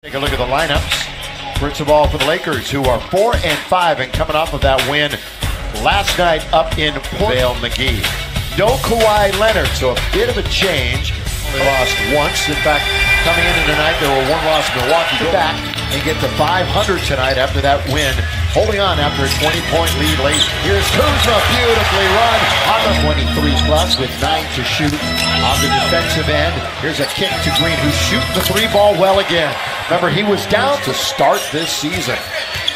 Take a look at the lineups. First of all, for the Lakers, who are 4-5 and coming off of that win last night up in Vale McGee. No Kawhi Leonard, so a bit of a change. They lost once. In fact, coming into tonight, there were one loss. Milwaukee back and get to 500 tonight after that win. Holding on after a 20-point lead late. Here's Kuzma, beautifully run on the 23 plus with 9 to shoot on the defensive end. Here's a kick to Green, who's shooting the three ball well again. Remember, he was down to start this season.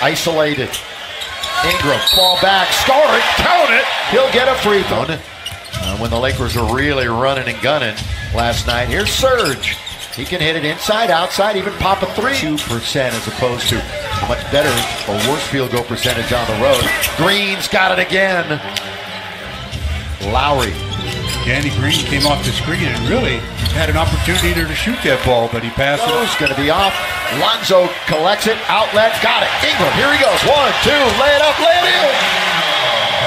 Isolated. Ingram, fall back, score it, count it. He'll get a free throw. When the Lakers were really running and gunning last night, here's Serge. He can hit it inside, outside, even pop a 2% as opposed to a much better or worse field goal percentage on the road. Green's got it again. Lowry. Danny Green came off the screen and really had an opportunity to shoot that ball, but he passed it. It's going to be off. Lonzo collects it, outlet, got it. Ingram, here he goes. 1, 2, lay it up, lay it in.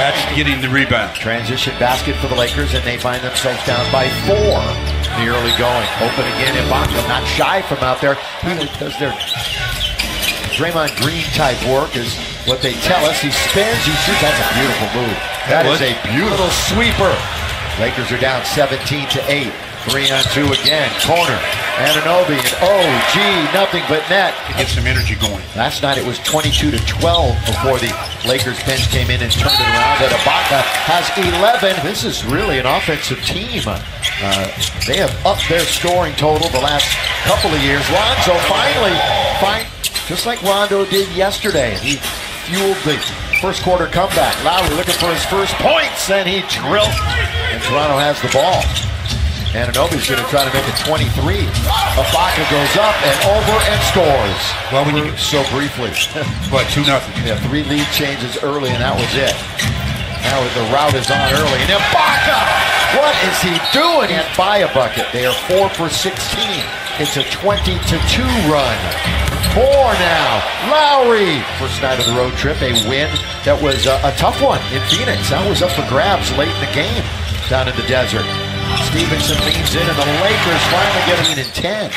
That's getting the rebound. Transition basket for the Lakers, and they find themselves down by 4 in the early going. Open again, Ibaka not shy from out there. Because their Draymond Green type work is what they tell us. He spins, he shoots. That's a beautiful move. That is a beautiful sweeper. Lakers are down 17-8. 3-on-2 again. Corner. Anunoby and nothing but net. To get some energy going. Last night it was 22-12 before the Lakers bench came in and turned it around. And Ibaka has 11. This is really an offensive team. They have upped their scoring total the last couple of years. Lonzo finally, just like Rondo did yesterday. He fueled the first quarter comeback. Lowry looking for his first points, and he drilled. And Toronto has the ball. Anunoby's going to try to make it 23. Ibaka goes up and over and scores. Well, when you so briefly. But 2-0. Yeah, 3 lead changes early, and that was it. Now the route is on early, and Ibaka! What is he doing? And by a bucket. They are 4 for 16. It's a 20-2 run. 4 now. Lowry. First night of the road trip, a win that was a tough one in Phoenix. That was up for grabs late in the game down in the desert. Stevenson leans in, and the Lakers finally get a lead in 10.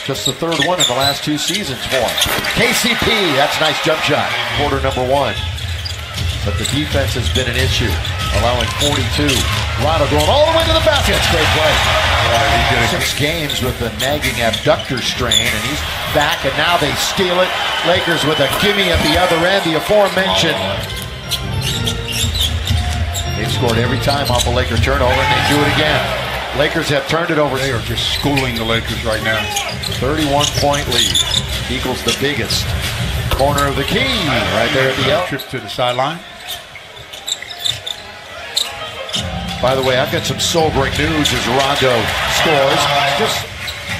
Just the third one in the last 2 seasons for him. KCP, that's a nice jump shot. Quarter number 1. But the defense has been an issue, allowing 42. Rondo going all the way to the basket. That's great play. 6 games with the nagging abductor strain, and he's back, and now they steal it. Lakers with a gimme at the other end, the aforementioned. They've scored every time off a Laker turnover, and they do it again. Lakers have turned it over. They are just schooling the Lakers right now. 31-point lead equals the biggest corner of the key right there at the L. Trips to the sideline. By the way, I've got some sobering news as Rondo scores.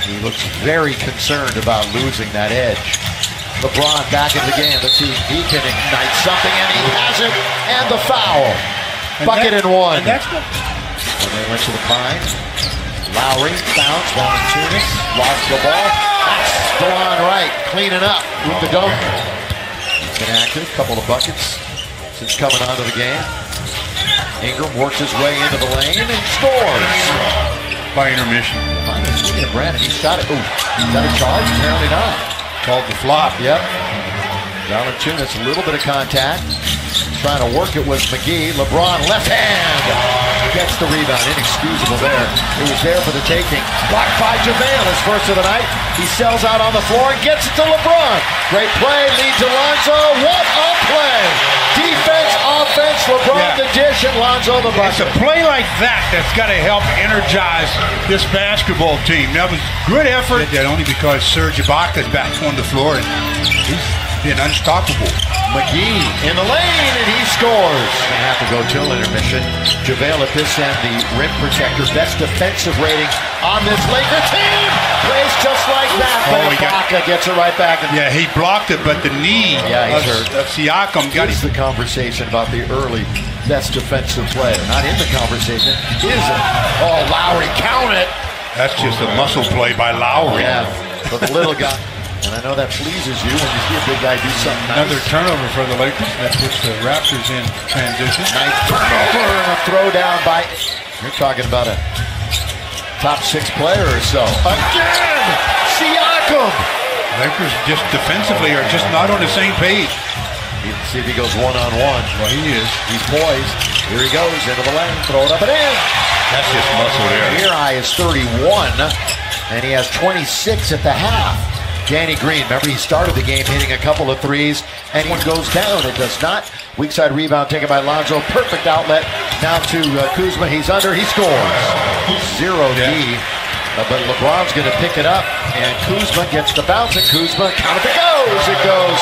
He looks very concerned about losing that edge. LeBron back in the game. Let's see if he can ignite something, and he has it. And the foul. Bucket and 1. And they went to the Pines. Lowry, bounce, Valanciunas, lost the ball. That's DeLon Wright cleaning up with the dunk. He's been active, couple of buckets since coming onto the game. Ingram works his way into the lane and scores. By intermission. Speaking of Brandon, he shot it. Ooh, is that a charge? Apparently not. Called the flop. Yep. Valanciunas, a little bit of contact. Trying to work it with McGee. LeBron, left hand. Gets the rebound. Inexcusable there. It was there for the taking. Blocked by JaVale, his first of the night. He sells out on the floor and gets it to LeBron. Great play, leads to Lonzo. What a play! Defense, offense, LeBron the dish, and Lonzo the bucket. It's a play like that that's got to help energize this basketball team. That was good effort. That only because Serge Ibaka is back on the floor and he's been unstoppable. McGee in the lane, and he scores. They have to go till intermission. JaVale at this end, the rim protector, best defensive rating on this Laker team. Plays just like that, but Ibaka gets it right back. Yeah, he blocked it, but the knee of Siakam got the conversation about the early best defensive player. Not in the conversation, is it? Oh, Lowry, count it. That's just a muscle play by Lowry. Yeah, but the little guy. And I know that pleases you when you see a big guy do something nice. Another turnover for the Lakers. That puts the Raptors in transition. Nice turnover and a throw down by... You're talking about a top 6 player or so. Again! Lakers just defensively are just not on the same page. Let's see if he goes one-on-one. Well, he is. He's poised. Here he goes into the lane. Throw it up and in. That's just muscle there. Career high is 31, and he has 26 at the half. Danny Green, remember he started the game hitting a couple of threes, and one goes down. It does not. Weak side rebound taken by Lonzo. Perfect outlet. Now to Kuzma. He's under. He scores. 0D. But LeBron's going to pick it up, and Kuzma gets the bounce, and Kuzma, count it goes! It goes.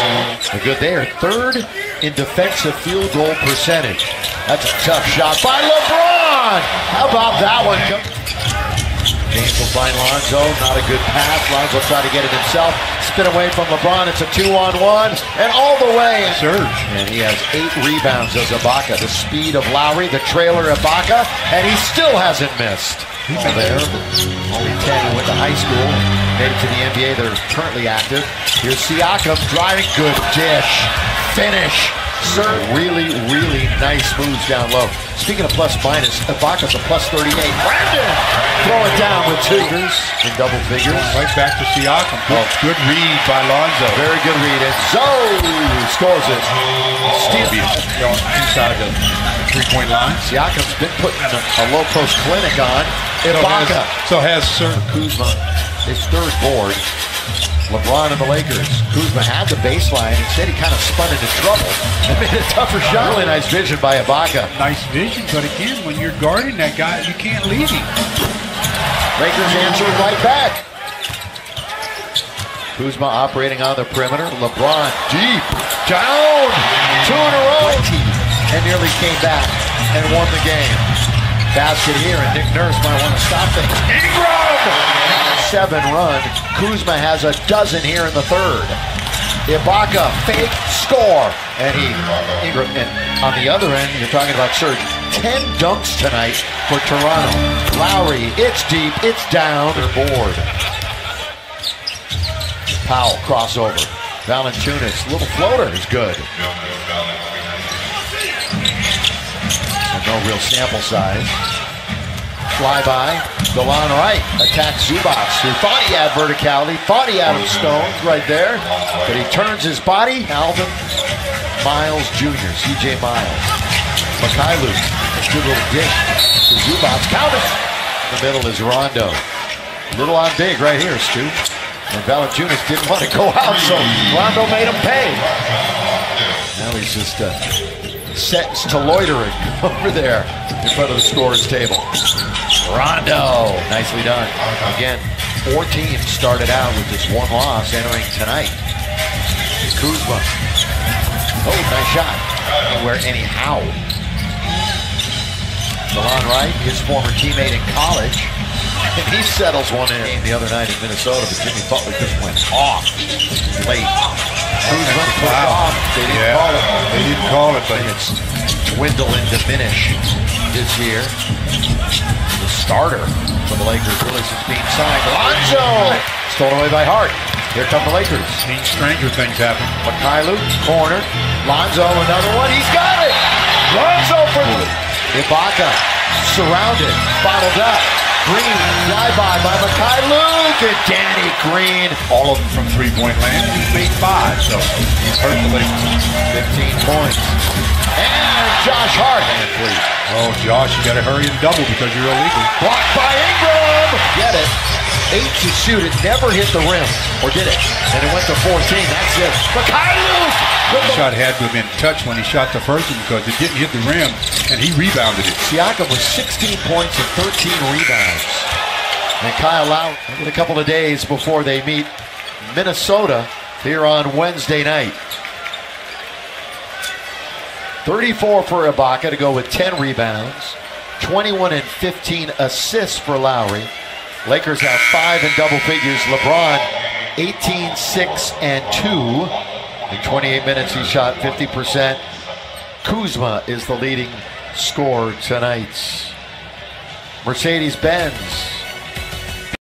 Good there. Third in defensive field goal percentage. That's a tough shot by LeBron! How about that one? James will find Lonzo. Not a good pass. Lonzo tried to get it himself. Spin away from LeBron. It's a 2-on-1, and all the way. Surge. And he has 8 rebounds as Ibaka. The speed of Lowry, the trailer Ibaka, and he still hasn't missed. He's there. Only 10 who went to high school. Made it to the NBA. They're currently active. Here's Siakam driving. Good dish. Finish. Serve. Really, really nice moves down low. Speaking of plus minus, Ibaka's a plus 38. Brandon! Throw it down with 2 in double figures. Right back to Siakam. Good read by Lonzo. Very good read. And Zoe scores it. Steve inside the three-point line. Siakam's been putting a low post clinic on. Ibaka. So has Sir Kuzma, his third board. LeBron and the Lakers. Kuzma had the baseline. Instead, he kind of spun into trouble and made a tougher shot. Really nice vision by Ibaka. Nice vision, but again, when you're guarding that guy, you can't leave him. Lakers answer right back. Kuzma operating on the perimeter. LeBron deep. Down. 2 in a row. And nearly came back and won the game. Basket here, and Nick Nurse might want to stop things. Ingram! 7 run. Kuzma has a dozen here in the third. Ibaka, fake, score. And Ingram, and on the other end, you're talking about Serge. 10 dunks tonight for Toronto. Lowry, it's deep, it's down. They're bored. Powell, crossover. Valanciunas, little floater is good. No real sample size. Flyby. Delon Wright attacks Zubac, who thought he had verticality, thought he had him stoned right there, but he turns his body. Alvin Miles Jr., CJ Miles. Mikhailuk, a good little dish to Zubac. Count it! In the middle is Rondo. Little on big right here, Stu. And Valanciunas didn't want to go out, so Rondo made him pay. Now he's just sentenced to loitering over there in front of the scorer's table. Rondo, nicely done. Again, 4 teams started out with just 1 loss entering tonight. Kuzma. Oh, nice shot. Anywhere, anyhow. Delon Wright, his former teammate in college. And he settles one in the other night in Minnesota, but Jimmy Butler just went off late. Kuzma put it off. They didn't call it. They didn't call it, but it's dwindle and diminish this year. The starter for the Lakers really since being signed. Lonzo! Stolen away by Hart. Here come the Lakers. Seen stranger things happen. Mikhailuk, corner. Lonzo, another one. He's got it! Lonzo for the Ibaka. Surrounded. Bottled up. Green, flyby by Mikhailuk, and Danny Green. All of them from three-point land. He's made 5, so he's hurt the Lakers. 15 points. And Josh Hart. Oh, Josh, you got to hurry and double because you're illegal. Blocked by Ingram. Get it. 8 to shoot. It never hit the rim. Or did it? And it went to 14. That's it. Mikhailuk. The shot had to have been touched when he shot the first one because it didn't hit the rim, and he rebounded it. Siakam with 16 points and 13 rebounds. And Kyle Lowry in a couple of days before they meet Minnesota here on Wednesday night. 34 for Ibaka to go with 10 rebounds. 21 and 15 assists for Lowry. Lakers have 5 in double figures. LeBron 18, 6, and 2. In 28 minutes, he shot 50%. Kuzma is the leading scorer tonight. Mercedes-Benz